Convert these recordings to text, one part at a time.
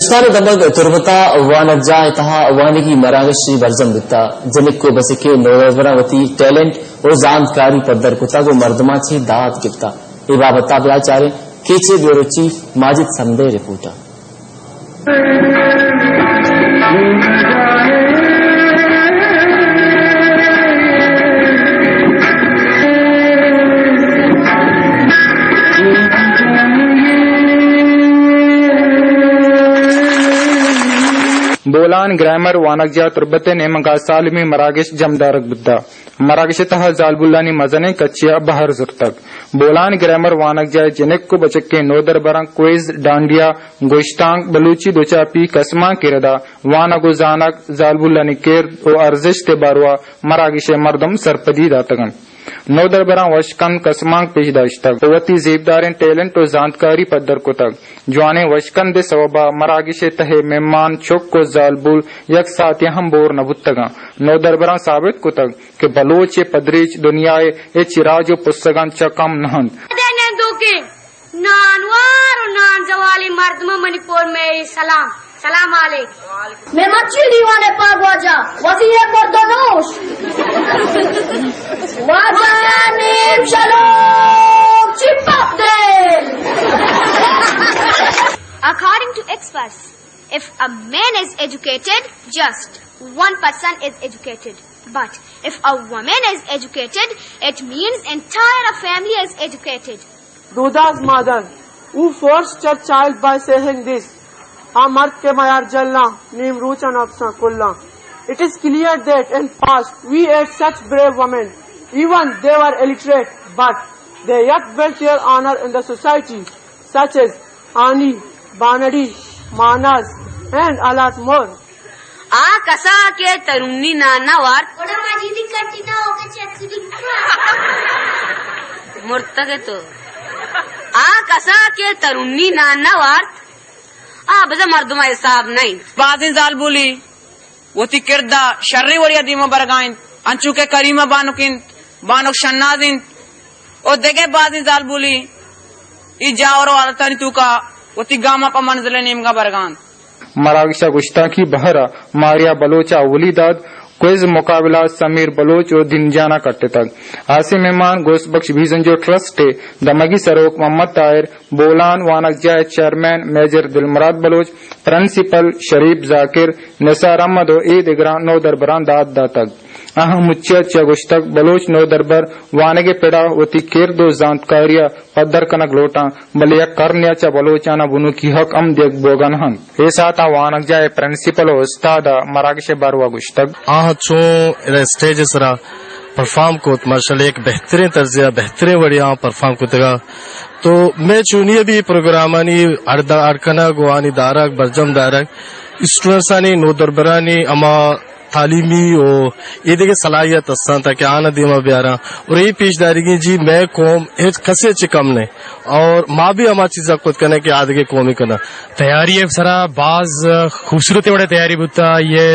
Iskana damag turbata wanagja itaha wanigi maragashi barzam bitta janikko basike noravati talent और जानकारी पद्धर कुता को मर्दमा छे दात गिफ्ता ए बाबत बेचारे केचे ब्यूरो चीफ माजिद संदे रिपोर्टर बोलान ग्रामर वानगजा तुर्बते ने मंगा सालमी मरागिश जमदारक बुद्धा मरागिश तह जालबुल्लानी मजने कच्चिया बहर जुर तक बोलान ग्रामर वानगजा जनेक को बचके नोदर बरंग क्विज डांडिया गोश्तांग बलूची दोचापी कसमा किरदा वानगो जानक जालबुल्लानी केर ओ अर्जिश ते बारवा मरागिश मर्दम सरपदी दातगन नोदर बरंग वशकन कसमांग पेशदाश तक वती जेबदारें टैलेंट और जानकारी पद्धर को तक जवाने वशकन दे सवबा मरागिशे तहे मेहमान चौक को जालबुल यक साथ हम बोर नबुत्तगा नोदर बरंग साबित को तक के बलोचे पदरीच दुनियाए ए चिराजो पुस्तगन चकम नहन नानवार और नान जवाली मर्दमा मणिपुर में सलाम सलाम अलैकुम मैं मच्छी दीवाने पाक वाजा वसी है पर्दोनोश वाजानीम शलोम चिपकदेल. According to experts, if a man is educated, just 1% is educated. But if a woman is educated, it means entire family is educated. Duda's mother, who forced her child by saying this, Amart ke mayar jalna, neem ruchan apsa kulla. It is clear that in past we had such brave women, even they were illiterate, but they yet built their honor in the society, such as Ani, Banadi, Manas, and a lot more. कसा के तरुणी नाना वार माझी करती ना होके मुर्तक तो कसा के तरुणी नाना वार बजा मर्दमा हिसाब नहीं बादिन जाल बोली वो ती किरदा शर्री वरिया दीमा बरगाइन अंचू के करीमा बानुकिन बानुक शन्नादिन ओ देगे बादिन जाल बोली ई जावरो आलतानी तू का वो ती गामा पा मंजिले नीमगा बरगान मरागिशा गुश्ताखी बहरा मारिया बलोचा वलीदाद क्विज मुकाबला समीर बलोच और दिनजाना करते तक आसे मेहमान गोश्त बख्श भीजन जो ट्रस्ट है दमगी सरोक मोहम्मद ताहिर बोलान वानगजा chairman major Dilmurad Baloch principal Sharif Zakir Nisar Ahmed और ईद इगरान नो दरबरान दाद दातक अहम मुच्चा गुश्तक बलोच नो दरबर वानगे पेड़ा वती केर दो जानकारिया पदर कनक लोटा बलिया करनिया चा बलोचाना बुनु की हक अम देख बोगन हन ए साथ वानगजा प्रिंसिपल और उस्ताद मरागिश बारवा गुश्तक चो स्टेज सरा परफॉर्म को माशाल्लाह एक बेहतरीन तर्जिया बेहतरीन बढ़िया परफॉर्म को तगा तो मैं चुनिए भी प्रोग्रामानी अड़कना गोवानी दारक बरजम दारक स्टूडेंट्सानी नो दरबरानी अमा तालीमी और ये देखे सलाहियत अस्तान था कि आना दीमा ब्यारा और ये पेशदारी की जी मैं कौम कसे चिकम ने और माँ भी हमारी चीज़ खुद करने के आदि के कौम ही करना तैयारी है सरा बाज खूबसूरत बड़े तैयारी बुता ये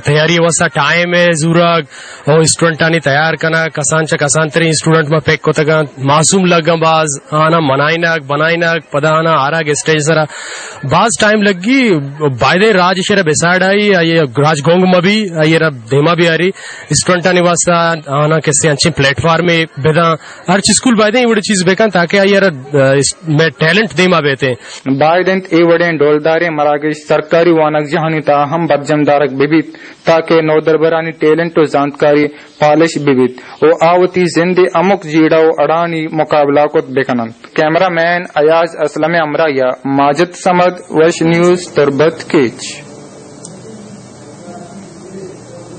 तैयारी वसा टाइम है जूरग और स्टूडेंट आनी तैयार करना कसान च कसान तेरे स्टूडेंट में पेक को तक मासूम लगा बाज आना बनाई पदा आना आरा के स्टेज सरा बाज टाइम लगी बायदे राज शेरा बेसाड़ आई ये राजगोंग में भी ये रब देमा भी आ रही स्टूडेंट आने वास्ता आना किसी अच्छे प्लेटफॉर्म में बेदा हर चीज स्कूल बायदे ये चीज बेकन ताकि ये मैं टैलेंट देमा बेते बायदे ए वडे डोलदारे मरागिश सरकारी वानक जहानी ता हम बदजमदारक बिबित ताकि नौ दरबरानी टैलेंट और जानकारी पालिश बिबित ओ आवती जिंदे अमुक जीड़ाओ अड़ानी मुकाबला को बेकनन कैमरा मैन अयाज असलम अमराया माजिद समद वश न्यूज तुर्बत केच